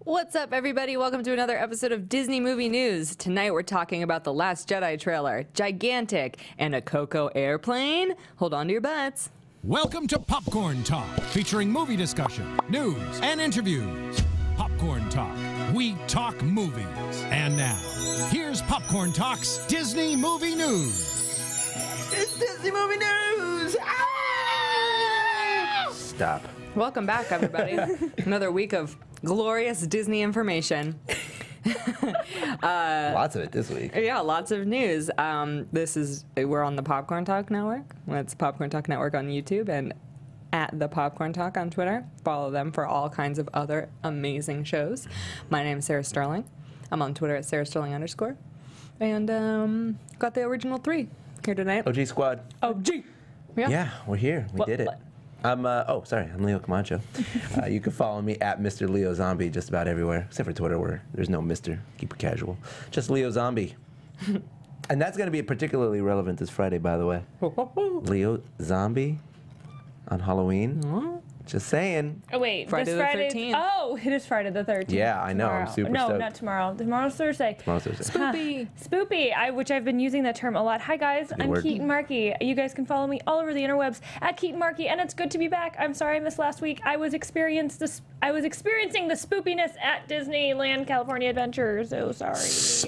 What's up, everybody? Welcome to another episode of Disney Movie News. Tonight we're talking about The Last Jedi trailer, Gigantic, and a Coco Airplane. Hold on to your butts. Welcome to Popcorn Talk, featuring movie discussion, news, and interviews. Popcorn Talk, we talk movies. And now, here's Popcorn Talk's Disney Movie News. It's Disney Movie News! Ah! Stop. Welcome back, everybody. Another week of glorious Disney information. Lots of it this week. Yeah, lots of news. We're on the Popcorn Talk Network. It's Popcorn Talk Network on YouTube and at the Popcorn Talk on Twitter. Follow them for all kinds of other amazing shows. My name is Sarah Sterling. I'm on Twitter at Sarah Sterling _. And got the original 3 here tonight. OG Squad. OG. Yeah, we're here. We did it. What? I'm Leo Camacho. You can follow me at Mr. Leo Zombie just about everywhere, except for Twitter where there's no Mr. Keep it casual. Just Leo Zombie. And that's going to be particularly relevant this Friday, by the way. Leo Zombie on Halloween. Just saying. Oh, wait. Friday this the Friday. 13th. Oh, it is Friday the 13th. Yeah, I know. I'm super stoked. No, not tomorrow. Tomorrow's Thursday. Tomorrow's Thursday. Spoopy. Spoopy, which I've been using that term a lot. Hi, guys. I'm word. Keetin Marchi. You guys can follow me all over the interwebs at Keetin Marchi, and it's good to be back. I'm sorry I missed last week. I was experiencing the spoopiness at Disneyland California Adventure. So sorry.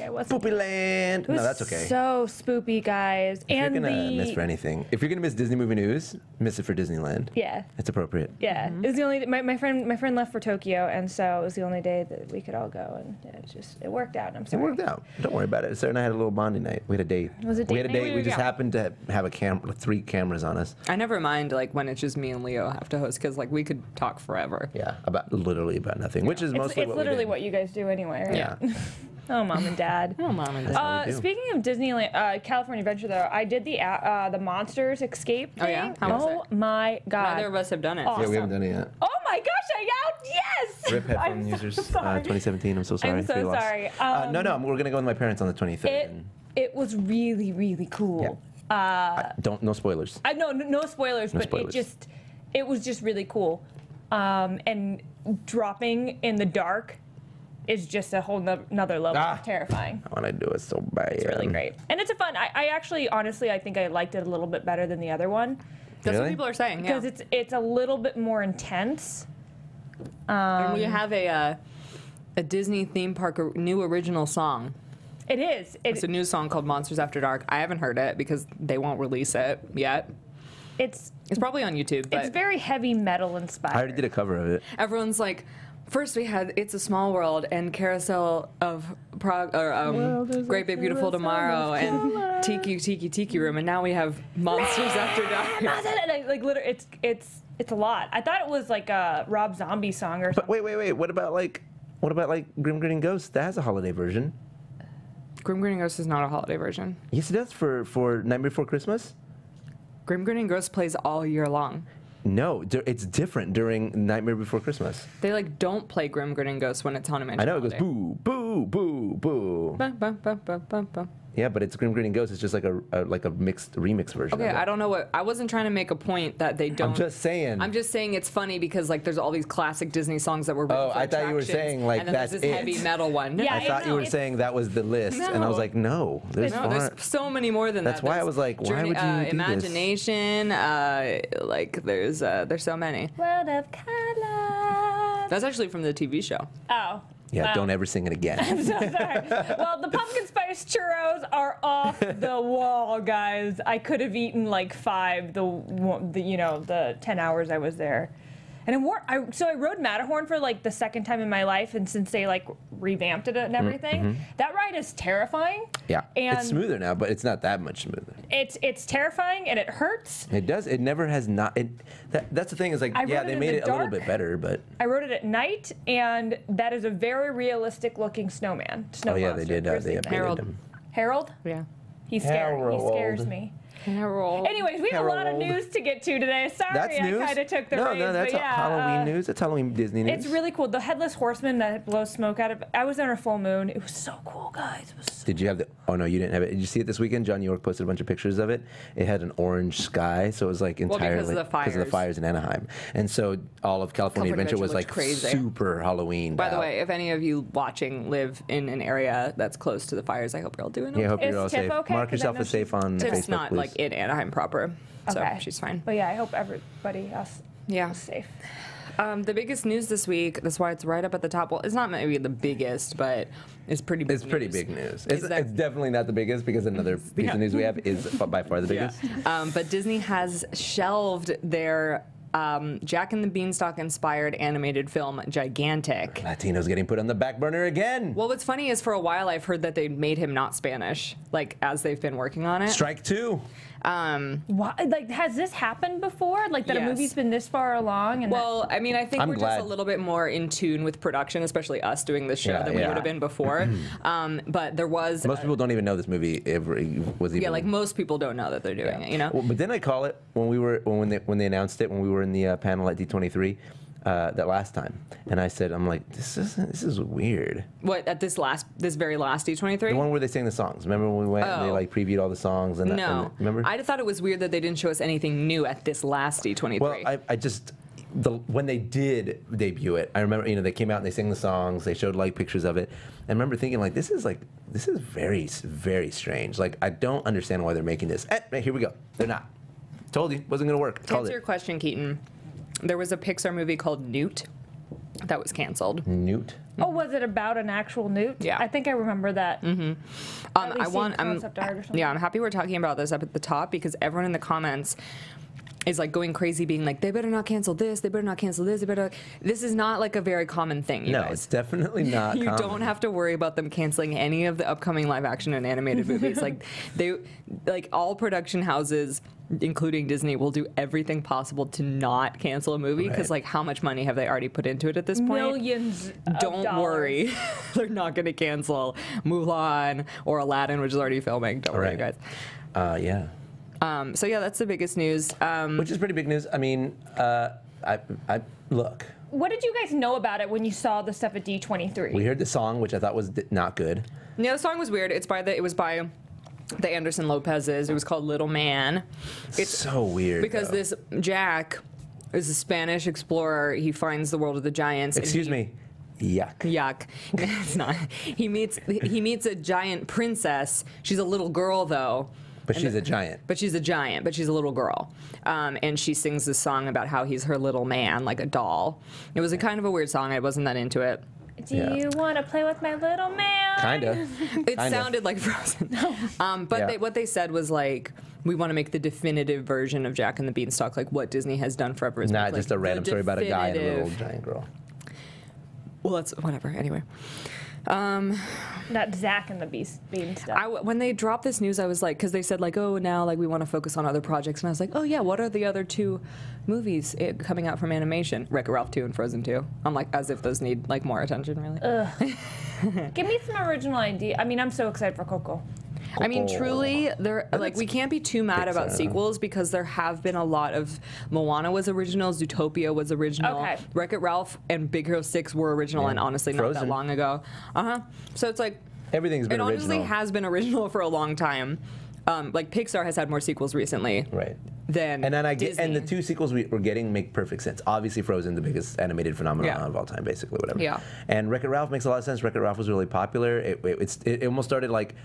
I wasn't. Spoopy Land. It was No, that's okay. So spoopy, guys. If you're going to miss for anything, if you're going to miss Disney Movie News, miss it for Disneyland. Yeah. It's appropriate. Yeah, it was the only. My friend left for Tokyo, and so it was the only day that we could all go, and it worked out. I'm It sorry. worked out. Don't worry about it. Sarah and I had a little bonding night. We had a date. Was it We had a date night? date. Where We did just you go? happened to have a 3 cameras on us. I never mind when it's just me and Leo have to host because we could talk forever. Yeah, literally about nothing, which is mostly It's what literally we did. what you guys do anyway, right? Yeah. Oh, mom and dad. Oh, Mom and Dad. what we do. Speaking of Disneyland, California Adventure, though, I did the Monsters Escape thing. Oh, yeah? How was it? My God. Neither of us have done it. Awesome. Yeah, we haven't done it yet. Oh my gosh! Yes. Rip headphone I'm so users, sorry. 2017. I'm so sorry. I'm so for your loss. sorry. No, we're gonna go with my parents on the 23rd. It was really, really cool. No spoilers. No spoilers, No but spoilers. it was just really cool. And dropping in the dark is just a whole nother level of terrifying. I want to do it so bad. It's really great. And it's a fun, I actually, honestly, I think I liked it a little bit better than the other one. That's what Really? people are saying, yeah. Because it's a little bit more intense. And we have a Disney theme park new original song. It is. It's a new song called Monsters After Dark. I haven't heard it because they won't release it yet. It's probably on YouTube, but it's very heavy metal inspired. I already did a cover of it. everyone's like, first we had It's a Small World and Carousel of Prague, or Great Big Beautiful Tomorrow and Tiki Room, and now we have Monsters After Dark. Like literally, it's a lot. I thought it was like a Rob Zombie song or But something. wait. What about Grim Grinning Ghost? That has a holiday version. Grim Grinning Ghost is not a holiday version. Yes, it does for Nightmare Before Christmas. Grim Grinning Ghost plays all year long. No, it's different during Nightmare Before Christmas. They don't play Grim Grinning Ghost when it's Haunted Mansion. I know it goes holiday. boo, boo, boo, boo. Ba, ba, ba, ba, ba, ba. Yeah, but it's Grim Grinning Ghost. It's just like a remix version. Okay, of it. I don't know what. I wasn't trying to make a point that they don't. I'm just saying. I'm just saying it's funny because there's all these classic Disney songs that were written Oh, for I thought you were attractions, saying, like, and then that's there's this it. heavy metal one. Yeah, I thought you were it's- saying that was the list, and I was No. like, no, there's No, far. there's so many more than That's that. why I There's was like, why would you do this? Imagination, there's so many. World of color. That's actually from the TV show. Oh. Yeah, wow. don't ever sing it again. So sorry. Well, the pumpkin spice churros are off the wall, guys. I could have eaten like 5 the 10 hours I was there. And I rode Matterhorn for like the second time in my life, and since they like revamped it and everything, that ride is terrifying. Yeah, And it's smoother now, but it's not that much smoother. It's terrifying and it hurts. It does. It never has not. That's the thing is like, I yeah, rode it they in made the it a little dark. bit better, but I rode it at night, and that is a very realistic looking snowman. Snow oh yeah, monster, they did. grizzly They thing. updated Harold. them. Harold? Yeah. He scares me. Carol. Anyways, we have a lot of Harold. news to get to today. Sorry, That's news? I kind of took the no, reins, no, that's but yeah, Halloween news. That's Halloween Disney news. It's really cool. The Headless Horseman that blows smoke out of. I was on a full moon. It was so cool, guys. It was so Did you have the? Oh no, you didn't have it. Did you see it this weekend? John York posted a bunch of pictures of it. It had an orange sky, so it was like entirely because of the fires in Anaheim, and so all of California Adventure was like crazy. super Halloween. By the way, if any of you watching live in an area that's close to the fires, I hope you're all doing okay. yeah, I hope Is you're all Tiff safe. okay? Mark 'Cause I yourself know as safe on Tiff's Facebook, not please. like in Anaheim proper, so Okay. she's fine. But yeah, I hope everybody else Yeah. is safe. The biggest news this week, that's why it's right up at the top. Well, it's not maybe the biggest, but it's pretty big It's pretty big news. Is It's, that- it's definitely not the biggest because another piece of news we have is by far the biggest. But Disney has shelved their Jack and the Beanstalk inspired animated film Gigantic. Latino's getting put on the back burner again. Well, what's funny is for a while I've heard that they made him not Spanish, like as they've been working on it. Strike two. Why? Like, has this happened before? Like that a Yes. movie's been this far along? And Well, I mean, I think I'm we're glad. just a little bit more in tune with production, especially us doing this show Yeah, than we yeah. would have been before. But there was, Most people don't even know this movie ever was even. yeah, like most people don't know that they're doing it, you know? Well, but didn't I call it when they announced it when we were in the panel at D23 that last time? And I said, I'm like, this is weird. What, at this very last D23? The one where they sang the songs. Remember when we went and they Oh. like previewed all the songs and No. remember? I thought it was weird that they didn't show us anything new at this last D23. Well, I just when they did debut it, I remember they came out and they sang the songs. They showed like pictures of it. I remember thinking like this is very very strange. Like I don't understand why they're making this. Here we go. They're not. Told you wasn't gonna work. To Called answer your it. question, Keaton, there was a Pixar movie called Newt that was canceled. Newt. oh, was it about an actual newt? Yeah. I think I remember that. I'm concept art or something. yeah, I'm happy we're talking about this up at the top because everyone in the comments is like going crazy, being like, they better not cancel this, they better not cancel this, they better. This is not like a very common thing, you No, guys. it's definitely not. You common. don't have to worry about them canceling any of the upcoming live action and animated movies. Like all production houses, including Disney, will do everything possible to not cancel a movie because Right. like how much money have they already put into it at this point? Millions. Of Don't dollars. worry, they're not going to cancel Mulan or Aladdin, which is already filming. Don't worry, you Right. guys. Yeah. So yeah, that's the biggest news. Which is pretty big news. I mean, I look. What did you guys know about it when you saw the stuff at D23? We heard the song, which I thought was not good. Yeah, the song was weird. It was by the Anderson Lopez's. It was called Little Man. It's so weird. because though. this Jack is a Spanish explorer. He finds the world of the giants. and Excuse me. Yuck. Yuck. It's not. He meets a giant princess. She's a little girl though. But she's a giant. But she's a giant, but she's a little girl. And she sings this song about how he's her little man, like a doll. It was a kind of a weird song. I wasn't that into it. Do you want to play with my little man? Kinda. It sounded like Frozen. But Yeah. what they said was like, we want to make the definitive version of Jack and the Beanstalk, like what Disney has done forever. Is Not make, just like, a random the story about a guy and a little definitive- giant girl. Well, that's whatever. Anyway. Not Zach and the Beanstalk. When they dropped this news, I was like, because they said like, oh, now like we want to focus on other projects, and I was like, oh yeah, what are the other two movies coming out from animation? Wreck-It Ralph 2 and Frozen 2. I'm like, as if those need like more attention, really. Give me some original idea. I mean, I'm so excited for Coco. I mean, truly, there like That's we can't be too mad about Pixar. sequels because there have been a lot of Moana was original, Zootopia was original, Okay. Wreck-It Ralph and Big Hero 6 were original, Yeah. and honestly, not that Frozen. long ago. So it's like Everything's been it honestly original. has been original for a long time. Like Pixar has had more sequels recently Right. than And then I get, Disney. and the two sequels we're getting make perfect sense. Obviously, Frozen, the biggest animated phenomenon Yeah. of all time, basically, whatever. Yeah. And Wreck-It Ralph makes a lot of sense. Wreck-It Ralph was really popular. It almost started like,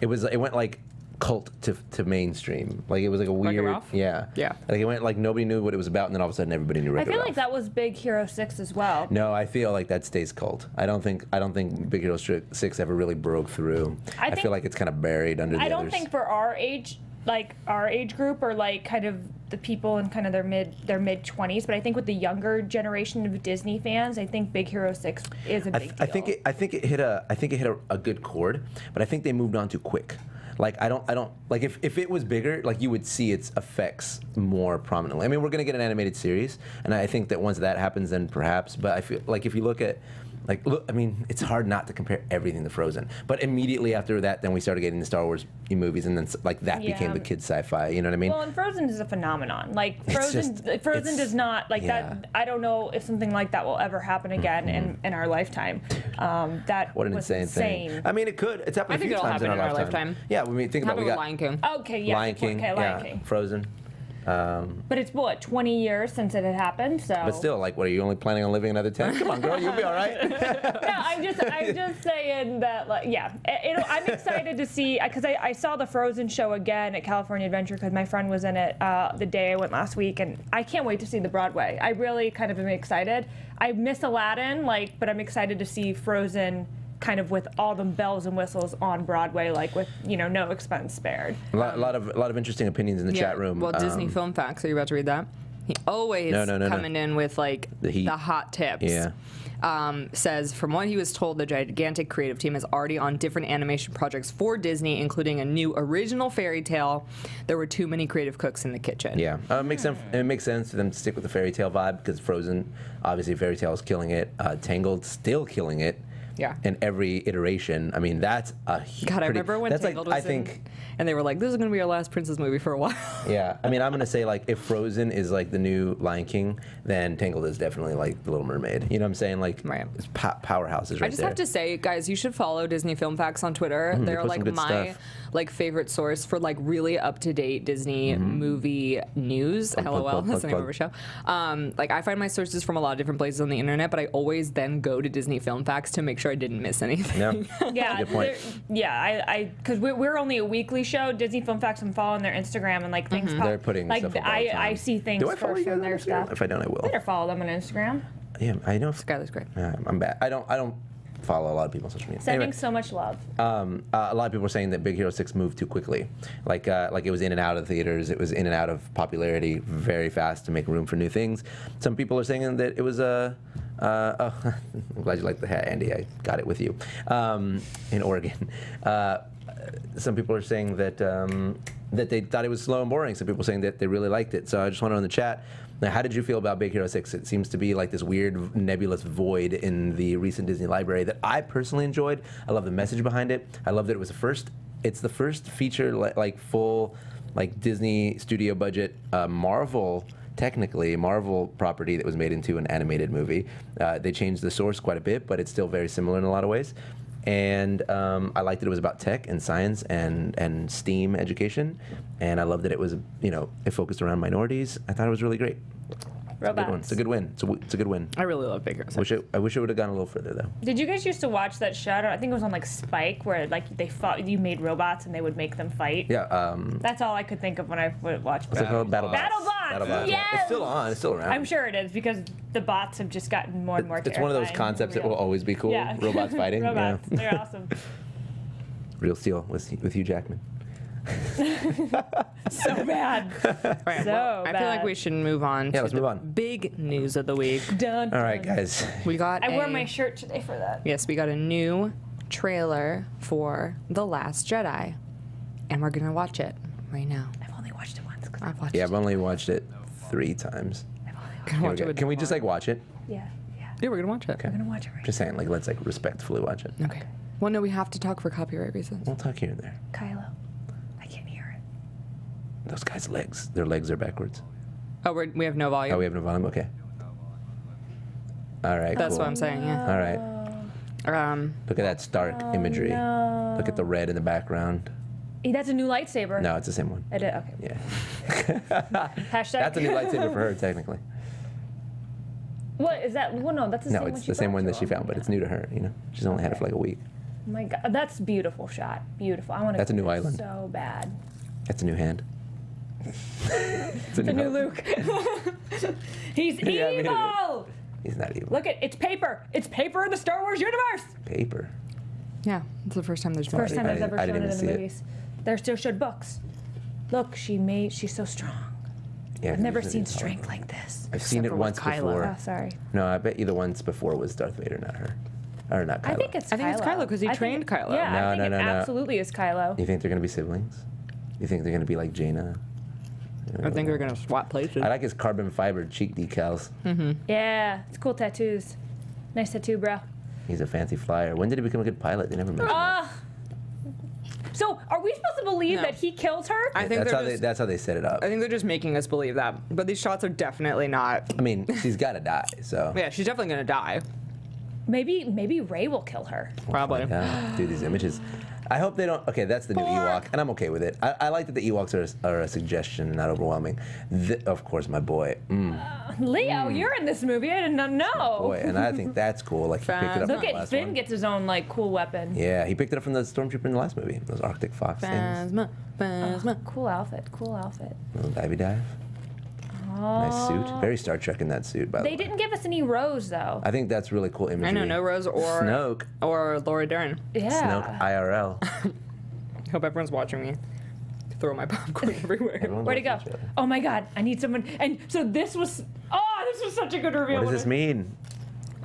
it went like cult to mainstream. Like it was like a Wreck-It weird, Ralph? yeah. Yeah. Like it went like nobody knew what it was about, and then all of a sudden everybody knew I Wreck-It feel Ralph. like that was Big Hero 6 as well. No, I feel like that stays cult. I don't think Big Hero 6 ever really broke through. I think- feel like it's kind of buried under the I don't others. think for our age group or like kind of the people in kind of their mid 20s, but I think with the younger generation of Disney fans, I think Big Hero 6 is a big deal. I think it hit a good chord, but I think they moved on too quick. Like I don't like if it was bigger, like you would see its effects more prominently. I mean, we're gonna get an animated series, and I think that once that happens, then perhaps. But I feel like if you look at Like, look, I mean, it's hard not to compare everything to Frozen. But immediately after that, then we started getting the Star Wars movies, and then like that became the kids' sci-fi. You know what I mean? Well, and Frozen is a phenomenon. Like Frozen does not like that. I don't know if something like that will ever happen again in our lifetime. That what an was insane thing. I mean, it could. It's happened a few times in our lifetime. Yeah, when we think about, we got Lion King. Okay, yeah. Lion King. Okay, Lion King. Frozen. But it's what, 20 years since it had happened, so. But still, like, what, are you only planning on living another 10? Come on, girl, you'll be all right. No, I'm just saying that, like, yeah. I'm excited to see, because I saw the Frozen show again at California Adventure because my friend was in it the day I went last week, and I can't wait to see the Broadway. I really kind of am excited. I miss Aladdin, but I'm excited to see Frozen kind of with all the bells and whistles on Broadway, like with no expense spared. A lot of interesting opinions in the chat room. Well, Disney Film Facts. Are you about to read that? He always coming in with like the hot tips. Yeah. Says from what he was told, the gigantic creative team is already on different animation projects for Disney, including a new original fairy tale. There were too many creative cooks in the kitchen. Yeah, it makes sense. It makes sense for them to stick with the fairy tale vibe because Frozen, obviously, fairy tale is killing it. Tangled, still killing it. Yeah. In every iteration. I mean, that's a God, I remember when Tangled was in, and they were like, this is going to be our last princess movie for a while. Yeah. I mean, I'm going to say, like, if Frozen is, like, the new Lion King, then Tangled is definitely, like, The Little Mermaid. You know what I'm saying? Like, it's powerhouses right there. I just have to say, guys, you should follow Disney Film Facts on Twitter. They're, like, my favorite source for, like, really up-to-date Disney movie news. LOL, that's the name of our show. Like, I find my sources from a lot of different places on the internet, but I always then go to Disney Film Facts to make sure I didn't miss anything. Yeah, good point. Because we're only a weekly show. Disney Film Facts, I'm following their Instagram and like things pop. They're putting like stuff up all the time. I see things Do I follow first you guys from their on Instagram? stuff. If I don't, I will. Better follow them on Instagram. Yeah, I know. Skylar's great. I'm bad. I don't follow a lot of people on social media. Sending Anyway, so much love. a lot of people are saying that Big Hero 6 moved too quickly. Like it was in and out of theaters. It was in and out of popularity very fast to make room for new things. Some people are saying that it was a... I'm glad you like the hat, Andy. I got it with you in Oregon. Some people are saying that that they thought it was slow and boring. Some people are saying that they really liked it. So I just want to know in the chat, now, how did you feel about Big Hero 6? It seems to be like this weird nebulous void in the recent Disney library that I personally enjoyed. I love the message behind it. I love that it was it's the first feature like full like Disney studio budget Marvel property that was made into an animated movie. They changed the source quite a bit, but it's still very similar in a lot of ways. And I liked that it was about tech and science and STEAM education. And I loved that it was, it focused around minorities. I thought it was really great. It's a good win. It's a good win. I really love Big Hero 6. I wish it would have gone a little further, though. Did you guys used to watch that show? I think it was on like Spike, where like they fought. You made robots and they would make them fight. Yeah. That's all I could think of when I would watch. What's it called? BattleBots. BattleBots. Yes. It's still on. It's still around. I'm sure it is because the bots have just gotten more and more. It's one of those concepts that will always be cool. Yeah. Robots fighting. Robots. Yeah. They're awesome. Real Steel with Hugh Jackman. So bad. Right, well, I feel like we should move on to let's move on. Big news of the week. Done. All right, guys. We got I wore my shirt today for that. Yes, we got a new trailer for The Last Jedi. And we're going to watch it right now. I've only watched it once. I've watched I've only watched it 3 times. Can we just like watch it? Yeah. Yeah, we're going to watch it. Okay. I'm going to watch it right Just saying, like, let's like respectfully watch it. Okay. Well, no, we have to talk for copyright reasons. We'll talk here and there. Kylo. I can't hear it. Those guys' their legs are backwards. Oh, we have no volume? Oh, we have no volume? Okay. All right, That's cool. what I'm saying, yeah. All right. Look at that stark imagery. No. Look at the red in the background. Hey, that's a new lightsaber. No, it's the same one. I did, okay. Yeah. Hashtag. That's a new lightsaber for her, technically. What is that? Well, no, that's the same one. No, it's the same one that she found, but it's new to her, She's only had it for like a week. Oh my God, that's a beautiful shot. Beautiful. I want to. That's a new island. So bad. That's a new hand. It's a new Luke. He's evil. He's not evil. Look it's paper. It's paper in the Star Wars universe. Paper. Yeah, it's the first time there's First time there's ever I shown didn't it in even the see movies. They still showed books. Look, she's so strong. Yeah, I've never seen strength like this. I've seen it once before. Oh, sorry. No, I bet you the once before was Darth Vader, not her. Or not Kylo. I think it's Kylo because he trained Kylo. Yeah, I think No. it absolutely is Kylo. You think they're going to be siblings? You think they're going to be like Jaina? I think they're going to swap places. I like his carbon fiber cheek decals. Yeah, it's cool tattoos. Nice tattoo, bro. He's a fancy flyer. When did he become a good pilot? They never mentioned. So, are we supposed to believe that he killed her? I think that's how they set it up. I think they're just making us believe that. But these shots are definitely not. I mean, she's got to die. So. Yeah, she's definitely gonna die. Maybe Rey will kill her. Probably. Yeah, dude, these images. I hope they don't. Okay, that's the new Ewok, and I'm okay with it. I like that the Ewoks are a suggestion, not overwhelming. Of course, my boy. Leo, you're in this movie. I did not know. Boy, and I think that's cool. Like he picked it up Look from the at last Finn one. gets his own like cool weapon. Yeah, he picked it up from the Stormtrooper in the last movie. Those Arctic Fox things. Phasma. Cool outfit. Cool outfit. Little divey dive. Nice suit. Very Star Trek in that suit, by the way. They didn't give us any Rose though. I think that's really cool imagery. I know, no Rose or Snoke. or Laura Dern. Yeah. Snoke IRL. Hope everyone's watching me. Throw my popcorn everywhere. Where'd it go? Oh my God! I need someone. And so this was. Oh, this was such a good reveal. What does this mean?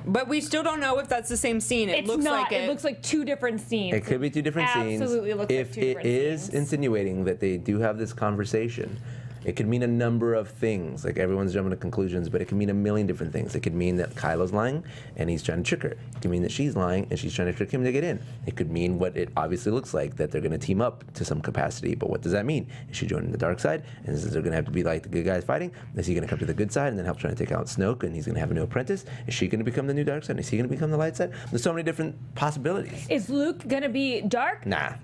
But we still don't know if that's the same scene. It It's looks not. like It looks like two different scenes. It could be two different scenes. Absolutely looks like two different If it is scenes. insinuating that they do have this conversation, it could mean a number of things. Like everyone's jumping to conclusions, but it could mean a million different things. It could mean that Kylo's lying and he's trying to trick her. It could mean that she's lying and she's trying to trick him to get in. It could mean what it obviously looks like, that they're going to team up to some capacity. But what does that mean? Is she joining the dark side? And is there going to have to be like the good guys fighting? Is he going to come to the good side and then help trying to take out Snoke and he's going to have a new apprentice? Is she going to become the new dark side? Is he going to become the light side? There's so many different possibilities. Is Luke gonna be dark? Nah.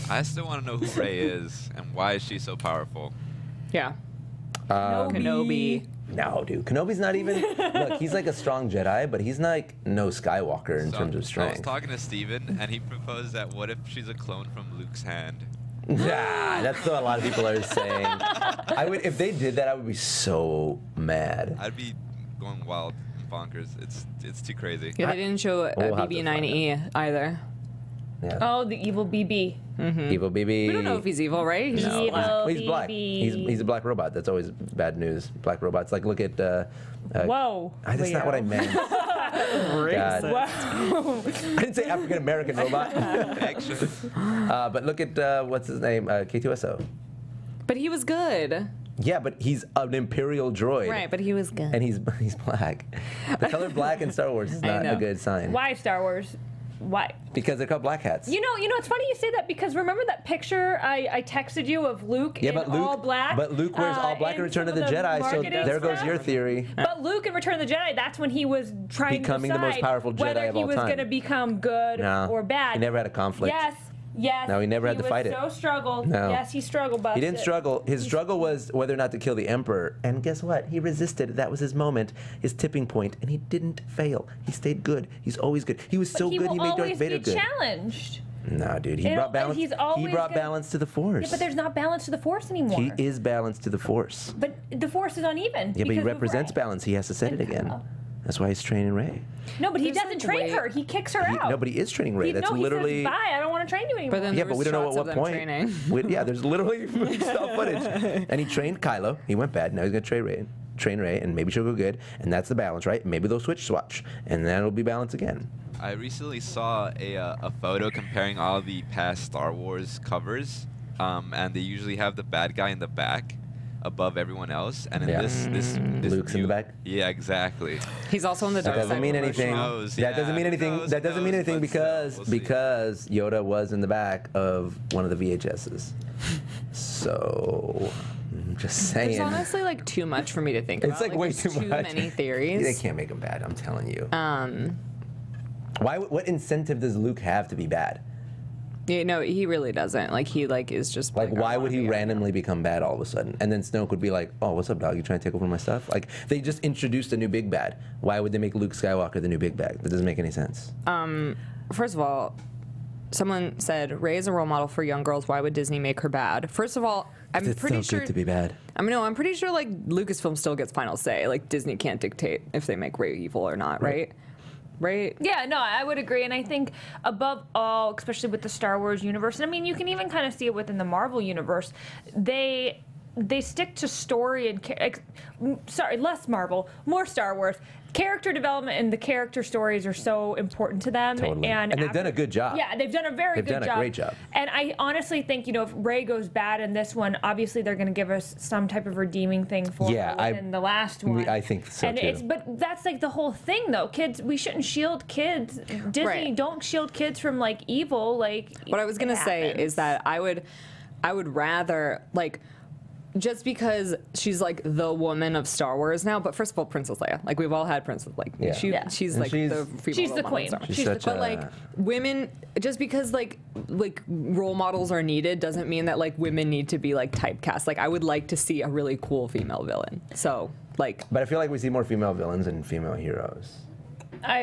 I still want to know who Rey is and why is she so powerful. Yeah. Kenobi. No, dude. Kenobi's not even. Look, he's like a strong Jedi, but he's like no Skywalker in terms of I was strength. talking to Steven, and he proposed that what if she's a clone from Luke's hand? Yeah, that's what a lot of people are saying. I would, if they did that, I would be so mad. I'd be going wild and bonkers. It's too crazy. Yeah, they didn't show We'll have to BB-9E either. Yeah. Oh, the evil BB. Evil BB. We don't know if he's evil, right? He's just No, black. he's black. He's a black robot. That's always bad news. Black robots. Like, look at. Whoa. That's not what I meant. God. Wow. I didn't say African American robot. But look at what's his name, K2SO. But he was good. Yeah, but he's an Imperial droid. Right, but he was good. And he's black. The color black in Star Wars is not a good sign. Why Star Wars? Why? Because they're called black hats. You know, it's funny you say that because remember that picture I texted you of Luke in all black? But Luke wears all black in Return of the Jedi, so there goes your theory. But Luke in Return of the Jedi, that's when he was trying Becoming to the decide most powerful Jedi whether of he all was time. going to become good or bad. He never had a conflict. Yes. No, he never had to fight it. He was so struggled. No. Yes, he struggled, but He didn't struggle. His struggle was whether or not to kill the Emperor. And guess what? He resisted. That was his moment, his tipping point, and he didn't fail. He stayed good. He's always good. He was so good, he made Darth Vader good. He will always be challenged. No, dude. He brought balance. He brought balance to the Force. Yeah, but there's not balance to the Force anymore. He is balanced to the Force. But the Force is uneven. Yeah, but he because of represents Rey. balance. He has to set it again. That's why he's training Rey. No, but he doesn't train her. He kicks her out. No, but he is training Rey. That's literally. He says, bye. I don't want to train you anymore. But then Yeah, but we don't know at what point. Yeah, there's literally stop footage. And he trained Kylo. He went bad. Now he's gonna train Rey, and maybe she'll go good. And that's the balance, right? Maybe they'll switch, and then it'll be balance again. I recently saw a photo comparing all the past Star Wars covers, and they usually have the bad guy in the back above everyone else, and in this Luke's in the back. Yeah, exactly. He's also on the dark That side. doesn't mean anything. That doesn't mean anything. That doesn't mean anything because Yoda was in the back of one of the VHSs. So I'm just saying. There's honestly like too much for me to think about. It's like way there's too much. Too many theories. They can't make him bad. I'm telling you. What incentive does Luke have to be bad? Yeah, no, he really doesn't. Like he is just Like, why would he randomly become bad all of a sudden? And then Snoke would be like, "Oh, what's up, dog? You trying to take over my stuff?" Like, they just introduced a new big bad. Why would they make Luke Skywalker the new big bad? That doesn't make any sense. First of all, someone said Rey is a role model for young girls. Why would Disney make her bad? First of all, I'm pretty so sure good to be bad. I'm pretty sure like Lucasfilm still gets final say. Like Disney can't dictate if they make Rey evil or not, right? Right? Yeah, no, I would agree. And I think above all, especially with the Star Wars universe, and I mean, you can even kind of see it within the Marvel universe, they stick to story and, less Marvel, more Star Wars. character development and the character stories are so important to them. Totally. And they've done a good job. Yeah, they've done a very good job. They've done a great job. And I honestly think, you know, if Rey goes bad in this one, obviously they're going to give us some type of redeeming thing for her in the last one. I think so, too. But that's like the whole thing, though. Kids, we shouldn't shield kids. Disney, don't shield kids from, like, evil. Like, what I was going to say is that I would rather, like, just because she's like the woman of Star Wars now, but first of all, Princess Leia. Like, we've all had Princess, like, she's like the female she's the role queen. model. She's the queen. But like women, just because like role models are needed doesn't mean that like women need to be like typecast. Like, I would like to see a really cool female villain. So like, but I feel like we see more female villains than female heroes.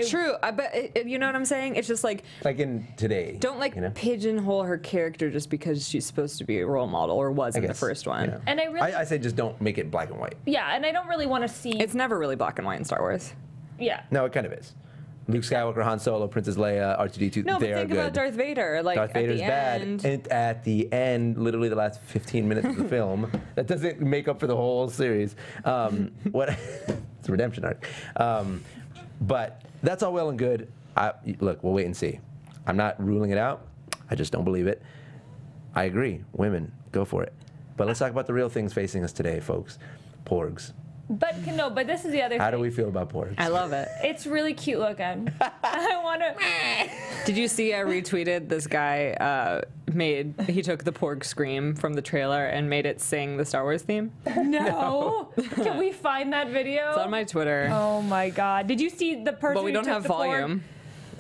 True, but you know what I'm saying? It's just like in today. Don't like pigeonhole her character just because she's supposed to be a role model or was in the first one. You know. And I say just don't make it black and white. Yeah, and I don't really want to see. It's never really black and white in Star Wars. Yeah. No, it kind of is. Luke Skywalker, Han Solo, Princess Leia, R2-D2. No, they but think about Darth Vader. Like, Darth Vader's bad. End. And at the end, literally the last 15 minutes of the film, that doesn't make up for the whole series. It's a redemption arc. But that's all well and good. Look, we'll wait and see. I'm not ruling it out. I just don't believe it. I agree. Women, go for it. But let's talk about the real things facing us today, folks. Porgs. But this is the other thing. How do we feel about porgs? I love it. It's really cute looking. I want to. Did you see I retweeted this guy he took the porg scream from the trailer and made it sing the Star Wars theme? No. Can we find that video? It's on my Twitter. Oh my God. Did you see the person But we who don't took have the volume. Porg?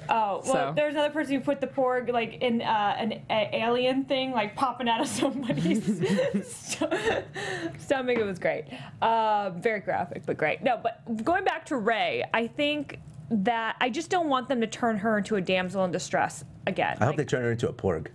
Oh, well, So. there's another person who put the porg, like, in an alien thing, like, popping out of somebody's stomach. It was great. Very graphic, but great. No, but going back to Rey, I think that I just don't want them to turn her into a damsel in distress again. I hope they turn her into a porg.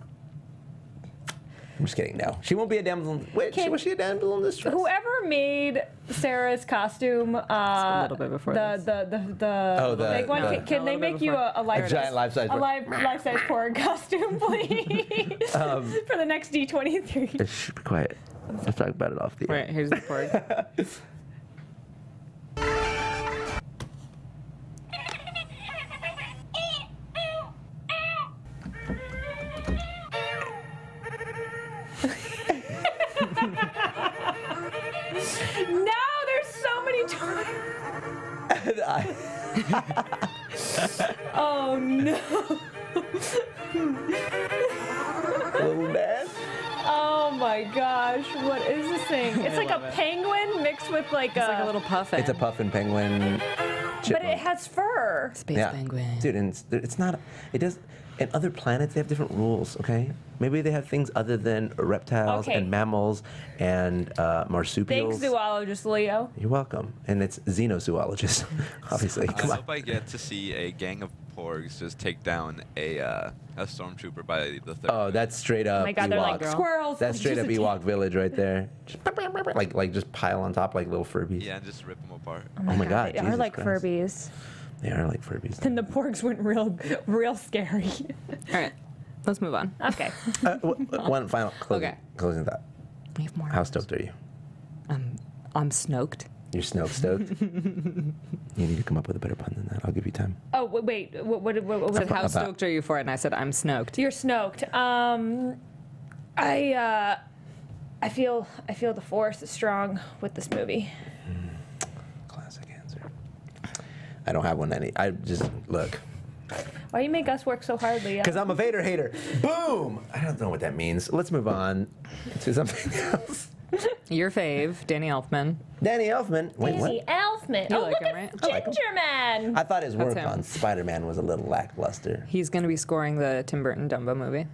I'm just kidding. No, she won't be a damsel. Wait, was she a damsel in distress? Whoever made Sarah's costume, a little bit before the big one, can they make you a giant life-size porg costume, please, for the next D23? Shh, be quiet. Let's talk about it off the air. Right, here's the porg. No, there's so many times. Oh no. Little man. Oh my gosh, what is this thing? It's like a penguin mixed with like It's like a little puffin. It's a puffin penguin. But it has fur. Space penguin. Dude, and it's not. It does. And other planets, they have different rules. Okay, maybe they have things other than reptiles and mammals and marsupials. Thanks, zoologist Leo. You're welcome. And it's xenozoologist, obviously. I hope I get to see a gang of porgs just take down a stormtrooper by the third. Oh, that's straight up. Oh my God, they're like Ewoks. squirrels. That's straight up Ewok village right there. Just, like just pile on top like little Furbies. Yeah, and just rip them apart. Oh my God, They are Jesus like Christ. Furbies. They are like Furbies. And the porgs went real scary. All right, let's move on. Okay. One final closing thought. We have more. How stoked are you? I'm snoked. You're stoked? You need to come up with a better pun than that. I'll give you time. Oh, wait. What was Said, it? how stoked are you for it? And I said, I'm snoked. You're snoked. I feel the force is strong with this movie. Classic answer. I don't have one. I just look. Why do you make us work so hard, Leo? Because I'm a Vader hater. Boom! I don't know what that means. Let's move on to something else. Your fave, Danny Elfman. Danny Elfman. Wait, Danny what? Elfman. You Oh, like look him, at right? I like him. Ginger Man. I thought his work him. on Spider-Man was a little lackluster. He's going to be scoring the Tim Burton Dumbo movie.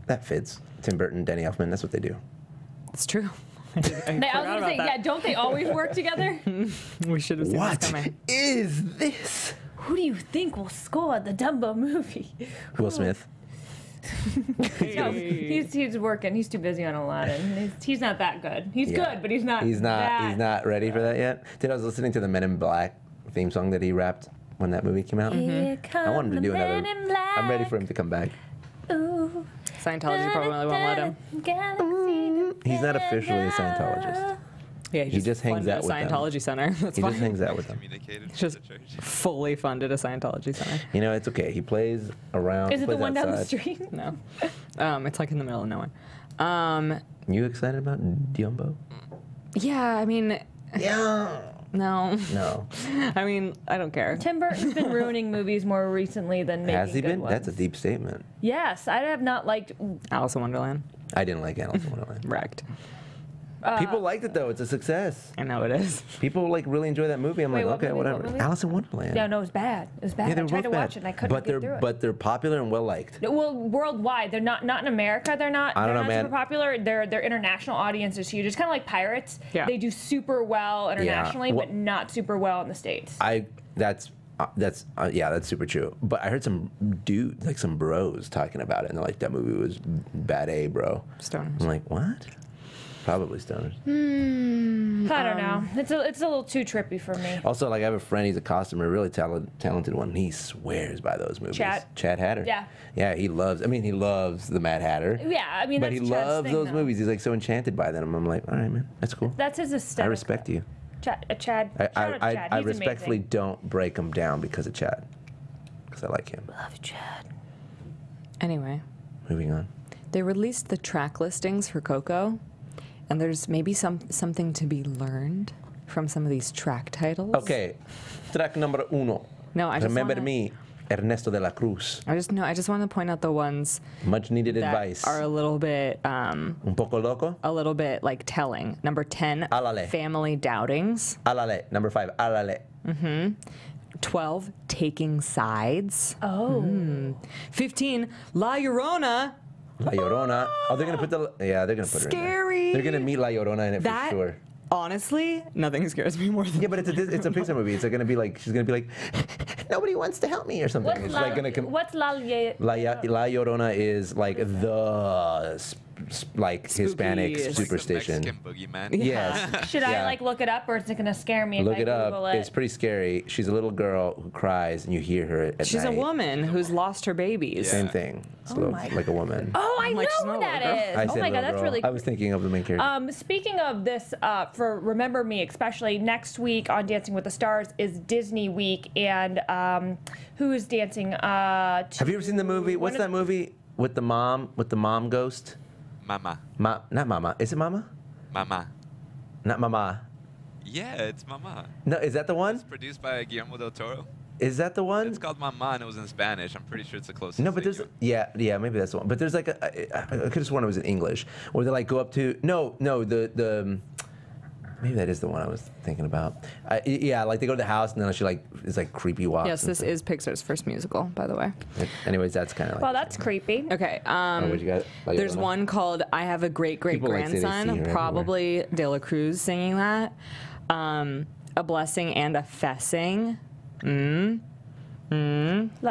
That fits. Tim Burton, Danny Elfman, that's what they do. It's true. I I was gonna say, yeah, don't they always work together? We should have seen this What coming. is this? Who do you think will score the Dumbo movie? Will Smith. No, he's working. He's too busy on Aladdin. He's not that good. He's good, but he's not. He's not ready for that yet. Dude, I was listening to the Men in Black theme song that he rapped when that movie came out. Here I wanted to come do the another. Men in Black. I'm ready for him to come back. Ooh. Scientology probably won't let him. He's not officially a Scientologist. Yeah, He just hangs funded out a with them. Scientology center. That's He fine. just hangs out with them. Communicated Just with the church. fully funded a Scientology center. You know, it's okay. He plays around. Is it the plays one down the outside. street? No, it's like in the middle of nowhere. You excited about Dumbo? Yeah, I mean, Yeah. no. No. I mean, I don't care. Tim Burton's been ruining movies more recently than making Has he good been? ones. That's a deep statement. Yes, I have not liked. Alice in Wonderland, I didn't like Alice in Wonderland. wrecked. People liked it though. It's a success. I know it is. People like really enjoy that movie. I'm Wait, like, what okay, movie? What whatever. movie? Alice in Wonderland. No, it was bad. It was bad. Yeah, they I were tried both to bad. watch it and I couldn't but get they're through it. but they're popular and well liked. Well, worldwide, they're not in America. They're not. I don't They're know, not man. super popular. Their international audience is huge. It's kind of like Pirates. Yeah. They do super well internationally, Well- but not super well in the States. That's super true. But I heard some dude, like some bros, talking about it, and they're like, "That movie was bad, bro." Stoners. I'm like, what? Probably stoners. I don't know. It's a little too trippy for me. Also, like I have a friend, he's a costumer, really talented one. And he swears by those movies. Chad Hatter. Yeah. Yeah, he loves the Mad Hatter. Yeah, I mean, But that's he Chad's loves thing, those though. movies. He's like so enchanted by them. I'm like, all right, man, that's cool. That's his aesthetic. I respect you. Chad. I, Shout out to Chad. I He's respectfully amazing. don't break him down because of Chad. Because I like him. Love Chad. Anyway, Moving on. they released the track listings for Coco, and there's maybe something to be learned from some of these track titles. Okay, track number uno. No, I just Remember wanna- me, Ernesto de la Cruz. I just want to point out the ones Much needed that advice. are a little bit Un poco loco. like telling. Number 10, Alale. family doubtings. Alale. Number 5, alale. 12, taking sides. Oh. 15, La Llorona. La Llorona. Oh, they're gonna put they're gonna put her in there. Scary. They're gonna meet La Llorona in it That for sure. honestly, nothing scares me more than Yeah, but it's a Pixar movie. It's gonna be like she's gonna be like, nobody wants to help me or something. What's It's La, like gonna what's La La Llorona is like the Hispanic Spooky. superstition. Mexican boogeyman. Yes. Should I Yeah. like look it up, or is it gonna scare me if Look I it Google up. it? It's pretty scary. She's a little girl who cries, and you hear her at she's night. a woman who's lost her babies. Same thing. It's a little, like a woman. Oh, I Like, she's know not who a that little girl. is. I Oh said my little god, that's girl. really I was thinking of the main character. Speaking of this, for Remember Me, especially next week on Dancing with the Stars is Disney Week, and who is dancing? Have you ever seen the movie? What's that movie with the mom ghost? Mama. Not Mama. Is it Mama? Mama. Not Mama. Yeah, it's Mama. No, is that the one? Produced by Guillermo del Toro. Is that the one? It's called Mama, and it was in Spanish. I'm pretty sure it's the closest. No, but thing there's to it. yeah, maybe that's the one. But there's like I could have sworn it was in English, where they like go up to the maybe that is the one I was thinking about. Yeah, like they go to the house and then she like it's like creepy walks. Yes, and this is Pixar's first musical, by the way. stuff. Anyways, that's kind of like. Well, that's creepy. Okay. Oh, what you got? Like, There's I don't know. one called "I Have a Great Great People like say they see her Grandson," everywhere. probably De La Cruz singing that. A Blessing and a Fessing. La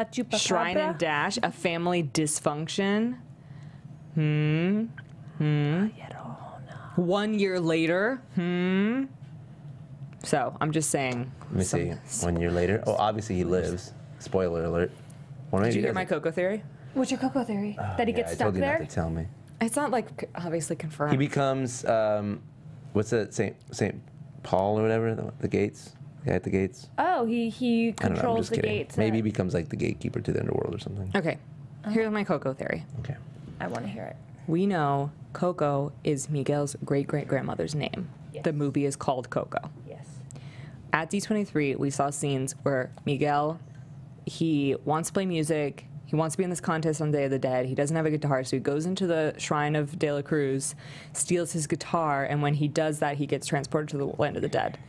Chupacabra. Shrine and Dash, A Family Dysfunction. 1 year later. So I'm just saying. Let me see. 1 year later. Oh, obviously he lives. Spoiler alert. Well, Did maybe you he hear my doesn't. Coco theory? What's your Coco theory? That he Yeah, gets I stuck told you there? not to tell me. It's not like obviously confirmed. He becomes what's that Saint Paul or whatever the gates guy at the gates. Oh, he I don't know. I'm controls just the kidding. gates. Maybe he becomes like the gatekeeper to the underworld or something. Okay. Here's my Coco theory. Okay. I want to hear it. We know Coco is Miguel's great great grandmother's name. Yes. The movie is called Coco. Yes. At D23, we saw scenes where Miguel, he wants to play music. He wants to be in this contest on Day of the Dead. He doesn't have a guitar, so he goes into the shrine of De La Cruz, steals his guitar, and when he does that, he gets transported to the land of the dead.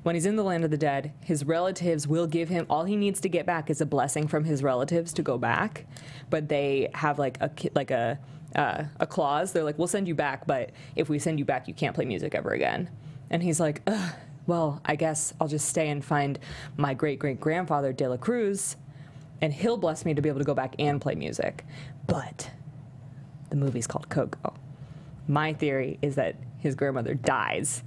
When he's in the land of the dead, his relatives will give him, all he needs to get back is a blessing from his relatives to go back. But they have like a clause. They're like, we'll send you back, but if we send you back, you can't play music ever again. And he's like, ugh, well, I guess I'll just stay and find my great-great-grandfather, De La Cruz, and he'll bless me to be able to go back and play music. But the movie's called Coco. My theory is that his grandmother dies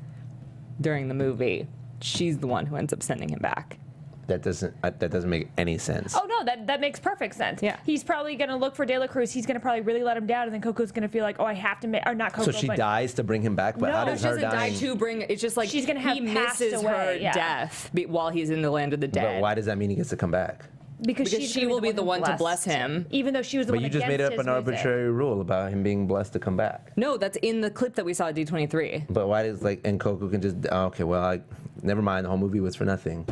during the movie. She's the one who ends up sending him back. that doesn't make any sense. Oh no, that makes perfect sense. Yeah. He's probably gonna look for De La Cruz. He's gonna probably really let him down, and then Coco's gonna feel like, oh, I have to make, or not Coco. So she but dies to bring him back, but No, how she does She her doesn't die dying? to bring. It's just like She's gonna have he passed misses her away, yeah. death while he's in the land of the dead. But why does that mean he gets to come back? because Because she's she gonna will be the who one to blessed. bless him. Even though she was the But one you just made against up his an music. arbitrary rule about him being blessed to come back. No, that's in the clip that we saw at D23. But why does and Coco can just okay? Well, never mind. The whole movie was for nothing.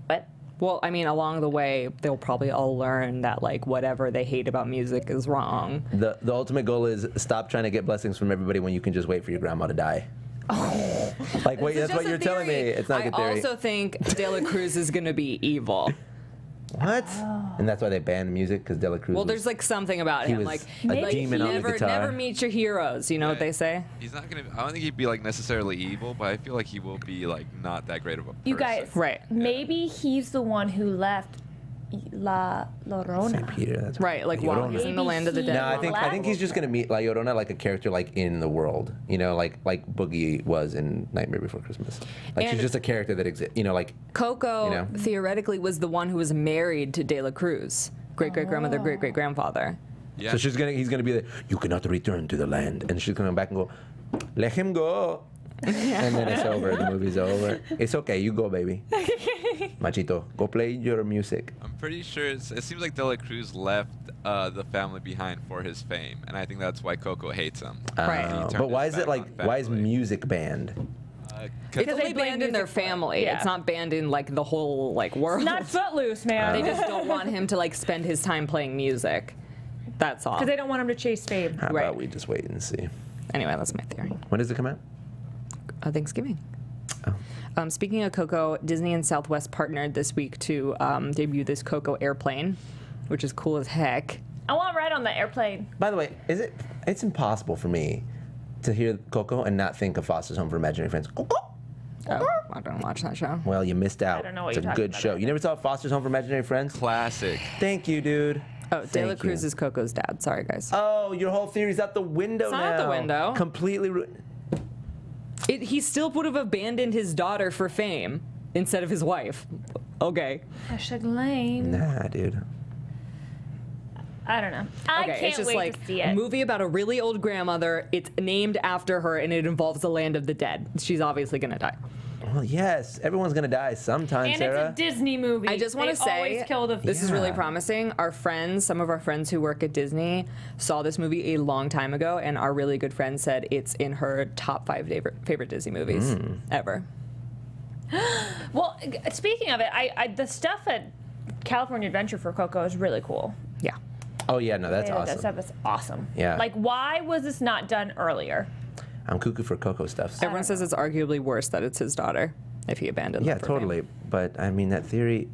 What? Well, I mean, along the way, they'll probably all learn that like whatever they hate about music is wrong. The ultimate goal is stop trying to get blessings from everybody when you can just wait for your grandma to die. Oh. Like, wait, This is that's what just a you're telling me. theory. It's not a good I theory. also think De La Cruz is going to be evil. What? And that's why they banned music, because De La Cruz Well, was, there's like something about he him, was like a demon on the never, guitar. never meet your heroes. You know what they say? He's not gonna. I don't think he'd be like necessarily evil, but I feel like he will be like not that great of a person. You guys, Right. Maybe he's the one who left La Llorona. St. Peter. That's Right, like while Llorona. he's in the land of the Maybe dead. No, I think he's just gonna meet La Llorona like a character like in the world, you know, like Boogie was in Nightmare Before Christmas. Like And- she's just a character that exists, you know, like Coco You know? theoretically was the one who was married to De La Cruz, great great grandmother, great great grandfather. Yeah. so he's gonna be like, you cannot return to the land, and she's gonna come back and go, let him go, and then it's over. The movie's over. It's okay, you go, baby. Machito, go play your music. I'm pretty sure it seems like De La Cruz left the family behind for his fame, and I think that's why Coco hates him. Right. He turned But why his is it back like on why is family. music banned? It's Because only they play banned in their music for it. family. Yeah. It's not banned in like the whole like world. Not Footloose, man. They just don't want him to like spend his time playing music. That's all. Because they don't want him to chase fame. How Right. about we just wait and see? Anyway, that's my theory. When does it come out? Thanksgiving. Oh. Speaking of Coco, Disney and Southwest partnered this week to debut this Coco Airplane, which is cool as heck. I want to ride on the airplane. By the way, it's impossible for me to hear Coco and not think of Foster's Home for Imaginary Friends. Coco? Oh, I don't watch that show. Well, you missed out. I don't know what it's you're a talking good about show. either. You never saw Foster's Home for Imaginary Friends? Classic. Thank you, dude. Oh, De La Thank Cruz you. is Coco's dad. Sorry, guys. Oh, your whole theory's out the window It's now. not out the window. Completely. He still would have abandoned his daughter for fame instead of his wife. Okay. Hashtag lame. Nah, dude. I don't know. I Okay, can't it's just wait like to see a it. movie about a really old grandmother. It's named after her, and it involves the land of the dead. She's obviously gonna die. Well, yes, everyone's gonna die sometime, And Sarah. it's a Disney movie. I just want to They always say, kill the this is really Yeah. promising. Our friends, some of our friends who work at Disney, saw this movie a long time ago, and our really good friend said it's in her top 5 favorite Disney movies ever. Well, speaking of it, the stuff at California Adventure for Coco is really cool. Yeah. Oh yeah, no, that's That awesome. stuff is awesome. Yeah. Like, why was this not done earlier? I'm cuckoo for Coco stuff. Everyone says it's arguably worse that it's his daughter if he abandoned Yeah, her for fame. totally. But I mean, that theory.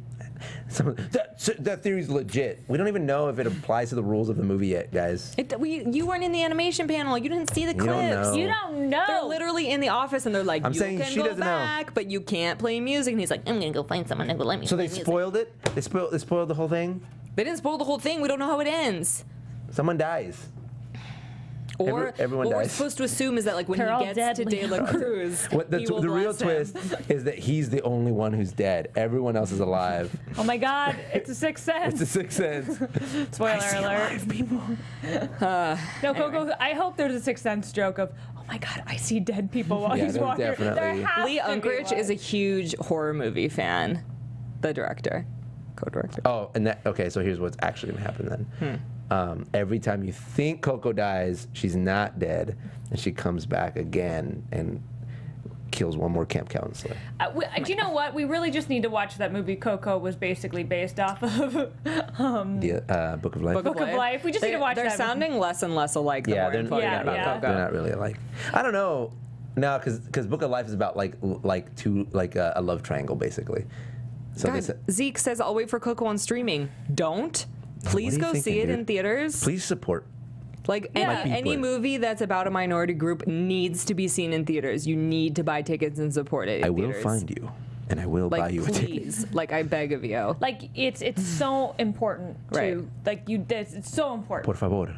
That theory's legit. We don't even know if it applies to the rules of the movie yet, guys. You weren't in the animation panel. You didn't see the You don't clips. know. You don't know. They're literally in the office and they're like, I'm you saying can she go doesn't know. back, but you can't play music. And he's like, I'm gonna go find someone that will let me So play they music. spoiled it. They spoiled the whole thing. They didn't spoil the whole thing. We don't know how it ends. Someone dies. Or everyone what we're dies. supposed to assume is that like when They're all he dead, gets to De La Leo. Cruz, What the he will real bless him. twist is that he's the only one who's dead. Everyone else is alive. Oh my God, it's a Sixth Sense. It's a Sixth Sense. Spoiler alert. people. No, Coco, I hope there's a Sixth Sense joke of, oh my God, I see dead people while Yeah, he's there walking. definitely- There has Lee to be Unkrich one. is a huge horror movie fan. The director, co-director. Oh, and okay. So here's what's actually gonna happen then. Every time you think Coco dies, she's not dead, and she comes back again and kills one more camp counselor. Do you know what? We really just need to watch that movie. Coco was basically based off of The Book of Life. Book of Life. We just need to watch They're that. sounding less and less alike the Yeah, more they're- info you Yeah, get about yeah. Coco. They're not really alike. I don't know. No, because Book of Life is about like a love triangle basically. So God, they said, Zeke says, I'll wait for Coco on streaming. Don't. Please what are you go see thinking, it dude? in theaters. please support. Like Yeah. My any people. movie that's about a minority group needs to be seen in theaters. You need to buy tickets and support it in I will theaters. find you, and I will buy Like, you a ticket. please. Like, I beg of you. Like it's so important to Right. like you. It's so important. Por favor,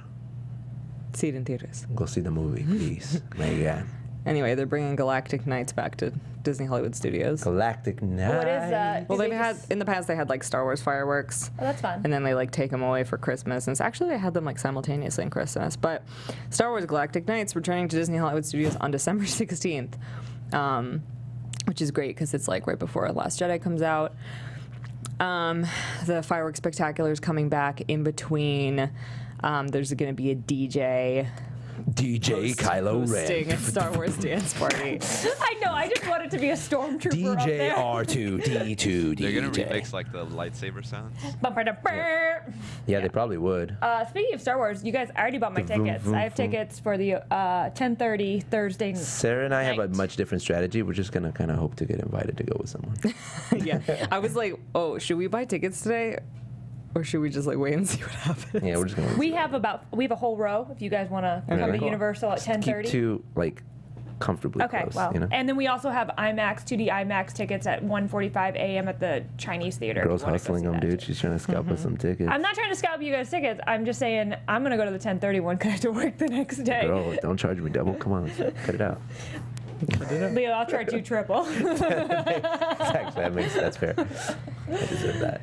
See it in theaters. go see the movie, please. Megan. Anyway, they're bringing Galactic Nights back to Disney Hollywood Studios. Galactic Night. What is that? Well, Do they've they had just- in the past they had like Star Wars fireworks. Oh, that's fun. And then they like take them away for Christmas. And it's actually they had them like simultaneously in Christmas. But Star Wars Galactic Nights returning to Disney Hollywood Studios on December 16th, which is great because it's like right before Last Jedi comes out. The fireworks spectacular is coming back in between. There's going to be a DJ. Kylo hosting Ren. a Star Wars dance party. I know. I just want it to be a stormtrooper up there. R2D2 They're gonna remix like the lightsaber sounds. Yeah, they probably would. Speaking of Star Wars, you guys, I already bought my The vroom, tickets. vroom, I have vroom. tickets for the 10:30 Thursday. Sarah and I have a night. much different strategy. We're just gonna kind of hope to get invited to go with someone. Yeah, I was like, oh, should we buy tickets today, or should we just like wait and see what happens? Yeah, we're just gonna. We have a whole row. If you guys want to come Really? to Cool. Universal at keep 10:30. two like comfortably Okay, close. well, You know? and then we also have IMAX 2D IMAX tickets at 1:45 a.m. at the Chinese theater. if Girl's you wanna go hustling see them, that dude. too. She's trying to scalp us some tickets. I'm not trying to scalp you guys tickets. I'm just saying I'm gonna go to the 10:30 one because I have to work the next day. Girl, don't charge me double. Come on, cut it out. Leo, I'll charge you triple. Exactly, that's fair. I deserve that.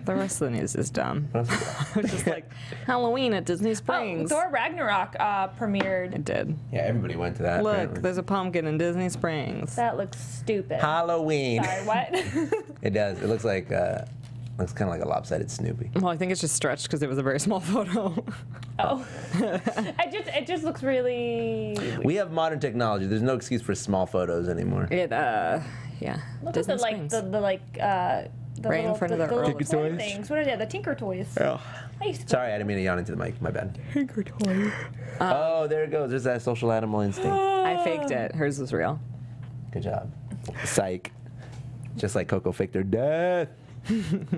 The rest of the news is dumb. It's just like Halloween at Disney Oh, Springs. Thor Ragnarok premiered. It did. Yeah, everybody went to that. Look, apparently. there's a pumpkin in Disney Springs. That looks stupid. Halloween. Sorry, what? It does. It looks like looks kind of like a lopsided Snoopy. Well, I think it's just stretched because it was a very small photo. Oh, it just looks really. We have modern technology. There's no excuse for small photos anymore. It, yeah. Look Disney at the like Springs. the Right in little, front of the little Tinker toy toys? things. What are they? The Tinker toys. Oh. I used to Sorry, I didn't mean to yawn into the mic. My bad. Tinker toy. Oh, there it goes. There's that social animal instinct. I faked it. Hers was real. Good job. Psych. Just like Coco faked her death.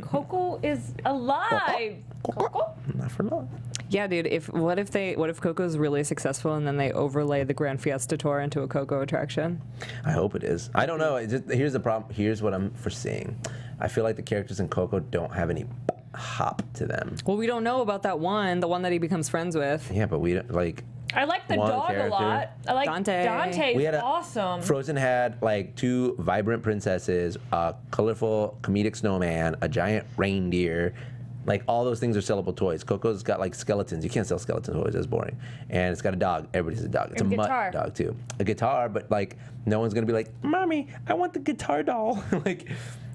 Coco is alive. Coco? Not for long. Yeah, dude. What if Coco's really successful and then they overlay the Grand Fiesta Tour into a Coco attraction? I hope it is. I don't know. Here's the problem. Here's what I'm foreseeing. I feel like the characters in Coco don't have any hop to them. Well, we don't know about that one, the one that he becomes friends with. Yeah, but we don't like. I like the One dog character. a lot. I like Dante. Dante's We had awesome. Frozen had like two vibrant princesses, a colorful comedic snowman, a giant reindeer. Like all those things are sellable toys. Coco's got like skeletons. You can't sell skeleton toys. That's boring. And it's got a dog. Everybody's a dog. It's And a guitar. mutt dog too. A guitar, but like no one's gonna be like, "Mommy, I want the guitar doll." Like,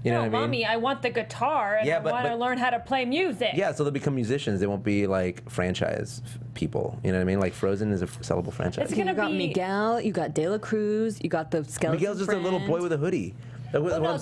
you know No, what I mean? mommy, I want the guitar and Yeah, I but- want to but- learn how to play music. Yeah, so they'll become musicians. They won't be like franchise people. You know what I mean? Like Frozen is a sellable franchise. It's gonna You got be- Miguel, you got De La Cruz, you got the skeleton Miguel's just a little boy with a hoodie. What no, I'm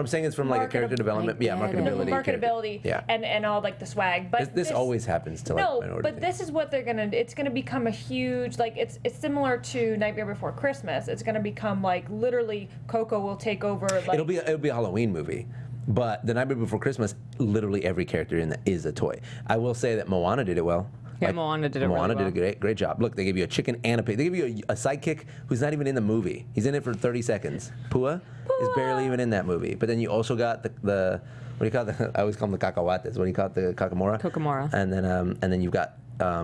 saying is from like a character development. Yeah, I get it. marketability. marketability Yeah. and all like the swag. But This always happens to like no, minority but things. this is what they're gonna. It's gonna become a huge like it's similar to Nightmare Before Christmas. It's gonna become like literally Coco will take over. Like, It'll be a Halloween movie. But The Nightmare Before Christmas, literally every character in that is a toy. I will say that Moana did it well. Yeah, Moana did it really Moana well. did a great job. Look, they gave you a chicken and a pig. They give you a sidekick who's not even in the movie. He's in it for 30 seconds. Pua is barely even in that movie. But then you also got the what do you call it? I always call them the cacahuates. What do you call it? The cacamora? Cocamora. And then you've got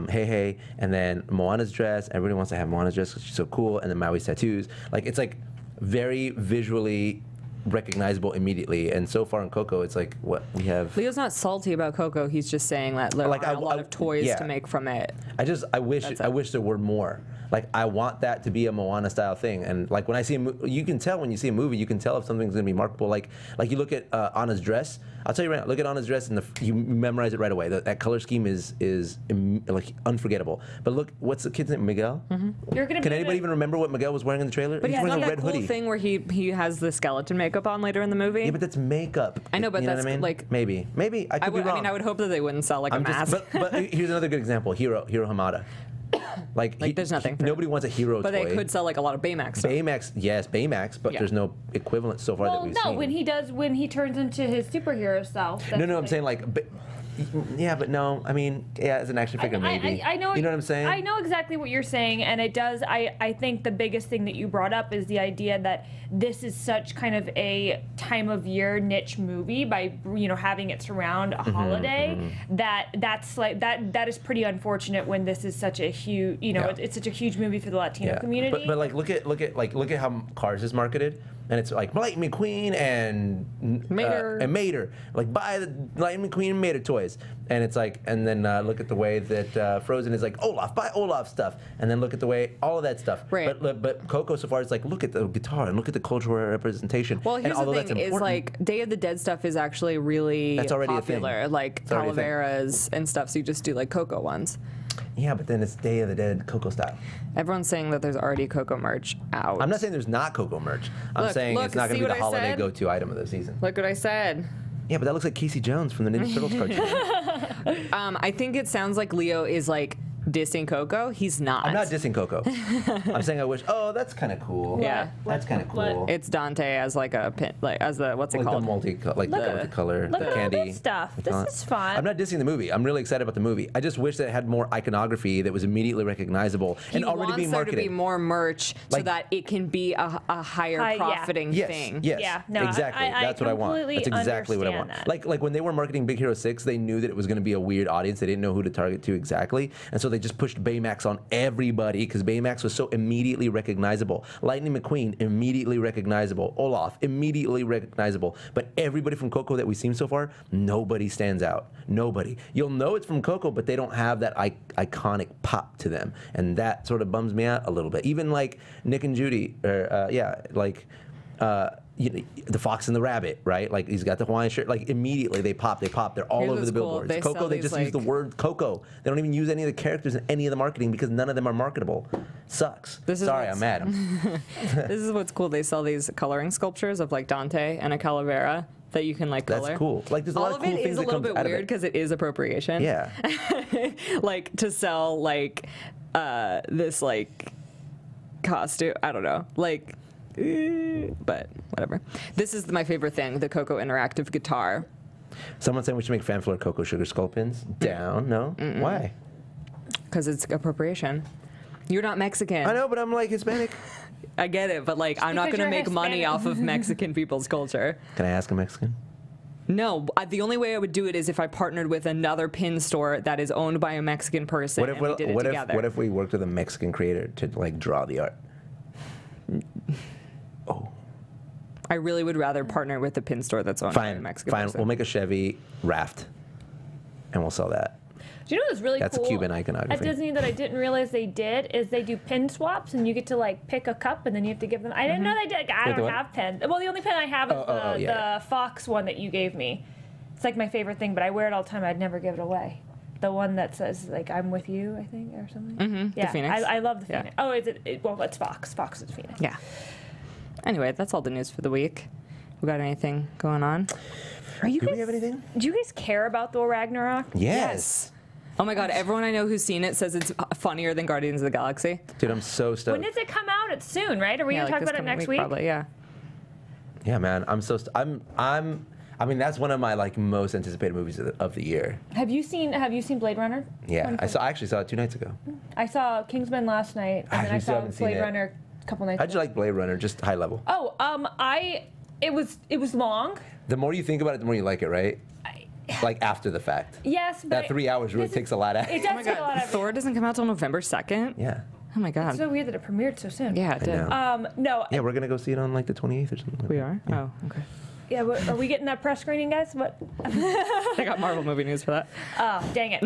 Hey Hey, and then Moana's dress. Everybody wants to have Moana's dress because she's so cool. And then Maui's tattoos. Like it's like very visually recognizable immediately. And so far in Coco, it's like what we have. Leo's not salty about Coco. He's just saying that there Like, are a lot I- of toys yeah. to make from it. I wish That's I it. wish there were more. Like I want that to be a Moana style thing. And like when I see you can tell when you see a movie, you can tell if something's gonna be marketable. Like you look at Anna's dress. I'll tell you right now. Look at Anna's dress and you memorize it right away. That color scheme is like unforgettable. But look, what's the kid's name? Miguel. you're gonna Can be anybody even remember what Miguel was wearing in the trailer? But He's he's wearing not a that red cool hoodie. thing where he has the skeleton makeup on later in the movie. Yeah, but that's makeup. I know, but you know that's what I mean? like maybe I could be wrong. I mean, I would hope that they wouldn't sell like a mask. But here's another good example. Hiro Hamada. Like there's nothing for nobody wants a hero but toy. they could sell like a lot of Baymax stuff. Baymax, yes, Baymax, but Yeah. there's no equivalent so far that Well, we've no, seen. when he turns into his superhero self. No, I'm saying like Yeah, but no. I mean, yeah, as an action figure, maybe. I know. You know what I'm saying? I know exactly what you're saying, and it does. I think the biggest thing that you brought up is the idea that this is such kind of a time of year niche movie by having it surround a holiday. That's like that is pretty unfortunate when this is such a huge it's such a huge movie for the Latino community. But like look at how Cars is marketed. And it's like Lightning McQueen and Mater. Like buy the Lightning McQueen and Mater toys. And it's like, and then look at the way that Frozen is like Olaf, buy Olaf stuff. And then look at the way all of that stuff. Right. But Coco so far is like, look at the guitar and look at the cultural representation. Well, here's and the thing: is like Day of the Dead stuff is actually really popular, like calaveras and stuff. So you just do like Coco ones. Yeah, but then it's Day of the Dead Coco style. Everyone's saying that there's already Coco merch out. I'm not saying there's not Coco merch. I'm saying it's not going to be the holiday go-to item of the season. Look what I said. Yeah, but that looks like Casey Jones from the Ninja Turtles cartoon. I think it sounds like Leo is like dissing Coco. He's not. I'm not dissing Coco. I'm saying I wish. Oh, that's kind of cool. Yeah, that's kind of cool. It's Dante as like a pin, like as the what's it called? The multicolor, look the at candy all this stuff. This is fun. I'm not dissing the movie. I'm really excited about the movie. I just wish that it had more iconography that was immediately recognizable and already being marketed. There to be more merch so that it can be a higher profiting thing. Yes. Yeah. No, exactly. That's what I want. That's exactly what I want. Like when they were marketing Big Hero 6, they knew that it was going to be a weird audience. They didn't know who to target to exactly, and so they just pushed Baymax on everybody because Baymax was so immediately recognizable. Lightning McQueen, immediately recognizable. Olaf, immediately recognizable. But everybody from Coco that we've seen so far, nobody stands out. Nobody. You'll know it's from Coco, but they don't have that iconic pop to them. And that sort of bums me out a little bit. Even like Nick and Judy, the Fox and the Rabbit, right? Like he's got the Hawaiian shirt. Like immediately they pop. They're all over the billboards. Coco, they just use the word Coco. They don't even use any of the characters in any of the marketing because none of them are marketable. Sucks. Sorry, I'm mad. This is what's cool. They sell these coloring sculptures of like Dante and a calavera that you can like color. That's cool. Like there's a lot of cool things that come out of it. All of it is a little bit weird because it is appropriation. Yeah. Like to sell like this like costume. I don't know. Like. But whatever. This is my favorite thing, the Coco interactive guitar. Someone saying we should make fan floor Coco sugar skull pins. Down. No. Why? Because it's appropriation. You're not Mexican. I know, but I'm like Hispanic. I get it, but like I'm not going to make money off of Mexican people's culture. Can I ask a Mexican? No, the only way I would do it is if I partnered with another pin store that is owned by a Mexican person and we did it together. What if we worked with a Mexican creator to like draw the art? Oh. I really would rather partner with a pin store that's owned by a Mexican person. We'll make a Chevy Raft, and we'll sell that. Do you know what's really cool? That's Cuban iconography. At Disney that I didn't realize they did is they do pin swaps, and you get to like pick a cup, and then you have to give them. I didn't know they did. I don't have pens. Well, the only pen I have is the Fox one that you gave me. It's like my favorite thing, but I wear it all the time. I'd never give it away. The one that says like "I'm with you," I think, or something. Yeah, the Phoenix. I love the Phoenix. Oh, is it? Well, it's Fox. Fox is the Phoenix. Yeah. Anyway, that's all the news for the week. We got anything going on? Do we have anything? Do you guys care about Thor Ragnarok? Yes. Oh my God! Everyone I know who's seen it says it's funnier than Guardians of the Galaxy. Dude, I'm so stoked. When does it come out? It's soon, right? Are we gonna talk about it next week? Probably, yeah. Yeah, man. I'm so. I mean, that's one of my like most anticipated movies of the year. Have you seen Blade Runner? Yeah, I actually saw it 2 nights ago. I saw Kingsman last night, and then I saw Blade Runner a couple nights ago. How'd you like Blade Runner? Just high level. Oh, it was long. The more you think about it, the more you like it, right? Like after the fact. Yes, but that 3 hours really takes a lot out. It does take a lot out. Thor doesn't come out till November 2nd. Yeah. Oh my God. It's so weird that it premiered so soon. Yeah, it did. No. Yeah, we're gonna go see it on like the 28th or something. We are. Yeah. Oh, okay. Yeah, are we getting that press screening, guys? What? I got Marvel movie news for that. Oh, dang it.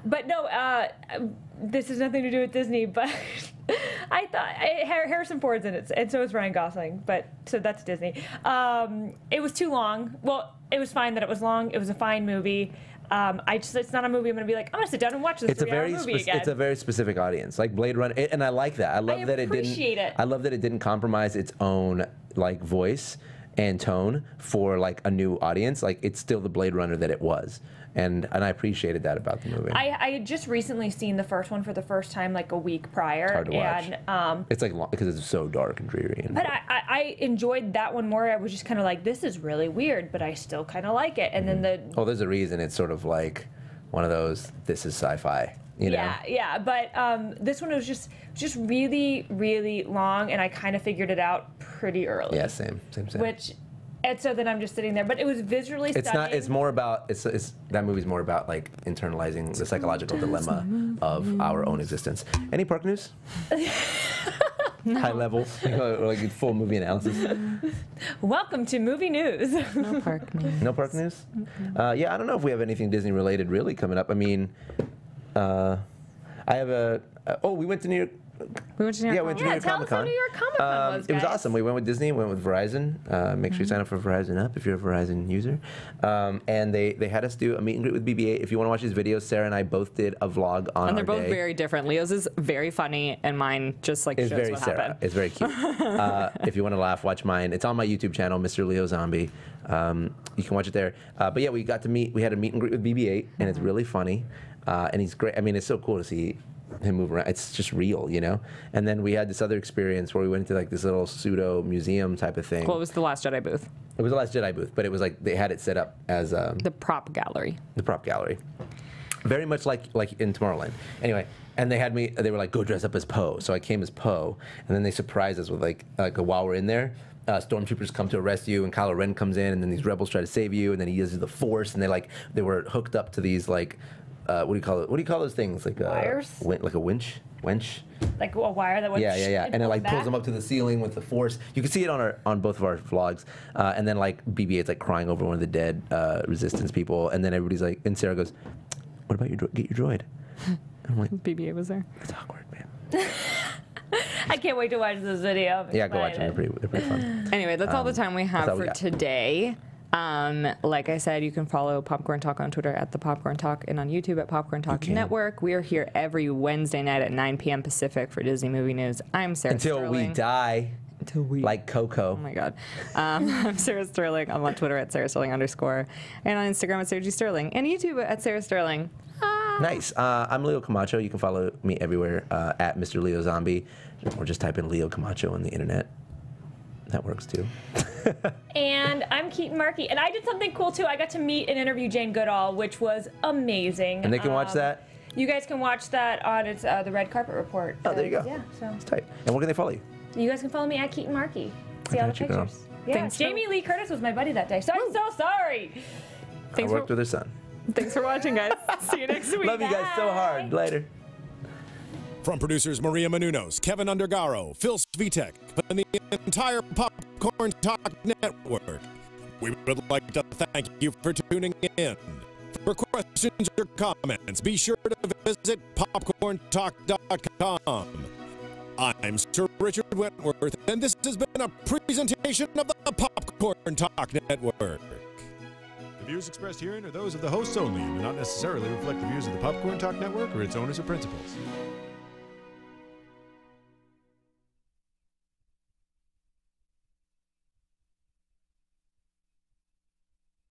But no, this has nothing to do with Disney, but I thought Harrison Ford's in it, and so is Ryan Gosling, so that's Disney. It was too long. Well, it was fine that it was long. It was a fine movie. It's not a movie I'm going to be like, I'm going to sit down and watch this 3-hour movie again. It's a very specific audience, like Blade Runner, and I like that. I love that it didn't compromise its own like voice and tone for like a new audience. Like it's still the Blade Runner that it was, and I appreciated that about the movie. I had just recently seen the first one for the first time like a week prior. It's hard to watch. And it's like because it's so dark and dreary. And but I enjoyed that one more. I was just kind of like, this is really weird, but I still kind of like it. And then there's a reason it's sort of like one of those. This is sci-fi. You know? Yeah. But this one was just really, really long, and I kind of figured it out pretty early. Yeah, same. And so then I'm just sitting there, but it was visually stunning. It's not. It's more about. It's that movie's more about like internalizing the psychological dilemma of our own existence. Any park news? No. High level, like full movie analysis. Welcome to movie news. No park news. No park news? Yeah, I don't know if we have anything Disney related really coming up. I mean, I have a. We went to New York. We went to New York. Yeah, we went to New York tell us how Comic-Con. New York Comic-Con was, It was guys. awesome. We went with Disney, went with Verizon. Make sure you sign up for Verizon Up if you're a Verizon user. And they had us do a meet and greet with BB-8. If you want to watch these videos, Sarah and I both did a vlog on And they're our both day. very different. Leo's is very funny, and mine just like It's shows very what Sarah. happened. It's very cute. If you want to laugh, watch mine. It's on my YouTube channel, Mr. Leo Zombie. You can watch it there. But yeah, we got to meet. We had a meet and greet with BB-8, and it's really funny. And he's great. I mean, it's so cool to see him move around. It's just real, you know? And then we had this other experience where we went to like this little pseudo museum type of thing. Well, it was the Last Jedi booth. It was the Last Jedi booth, but it was like they had it set up as The prop gallery. the prop gallery. Very much like in Tomorrowland. Anyway, and they were like, go dress up as Poe. So I came as Poe, and then they surprised us with like while we're in there, stormtroopers come to arrest you, and Kylo Ren comes in, and then these rebels try to save you, and then he uses the Force, and they were hooked up to these like, what do you call it? What do you call those things? Like Wires? Like a winch? Like a wire that went. Yeah. And it like pulls back. them up to the ceiling with the Force. You can see it on both of our vlogs. And then like BB-8's like crying over one of the dead Resistance people, and then everybody's like, and Sarah goes, "What about get your droid?" And I'm like, BB-8 was there. "It's awkward, man." I can't wait to watch this video. Yeah, go watch them. They're pretty fun. Anyway, that's all the time we have all we for got. today. Like I said, you can follow Popcorn Talk on Twitter at the Popcorn Talk and on YouTube at Popcorn Talk Network. We are here every Wednesday night at 9 p.m. Pacific for Disney Movie News. I'm Sarah Until Sterling. we die. Until we Like Coco. Oh my God. I'm Sarah Sterling. I'm on Twitter at Sarah Sterling _, and on Instagram at Sarah G Sterling, and YouTube at Sarah Sterling. Nice. I'm Leo Camacho. You can follow me everywhere at Mr. Leo Zombie, or just type in Leo Camacho on the internet. That works too. And I'm Keetin Marchi, and I did something cool too. I got to meet and interview Jane Goodall, which was amazing. And they can watch that? You guys can watch that on the Red Carpet Report. Oh, there you go. Yeah, so It's tight. And where can they follow you? you guys can follow me at Keetin Marchi. See all the got you, girl. pictures. Yeah, Thanks for- Jamie Lee Curtis was my buddy that day, so I'm so sorry. Thanks I worked for, with her son. thanks for watching, guys. See you next week. Love you guys so hard. Later. From producers Maria Menounos, Kevin Undergaro, Phil Svitek, and the entire Popcorn Talk Network, we would like to thank you for tuning in. For questions or comments, be sure to visit popcorntalk.com. I'm Sir Richard Wentworth, and this has been a presentation of the Popcorn Talk Network. The views expressed herein are those of the hosts only and do not necessarily reflect the views of the Popcorn Talk Network or its owners or principals.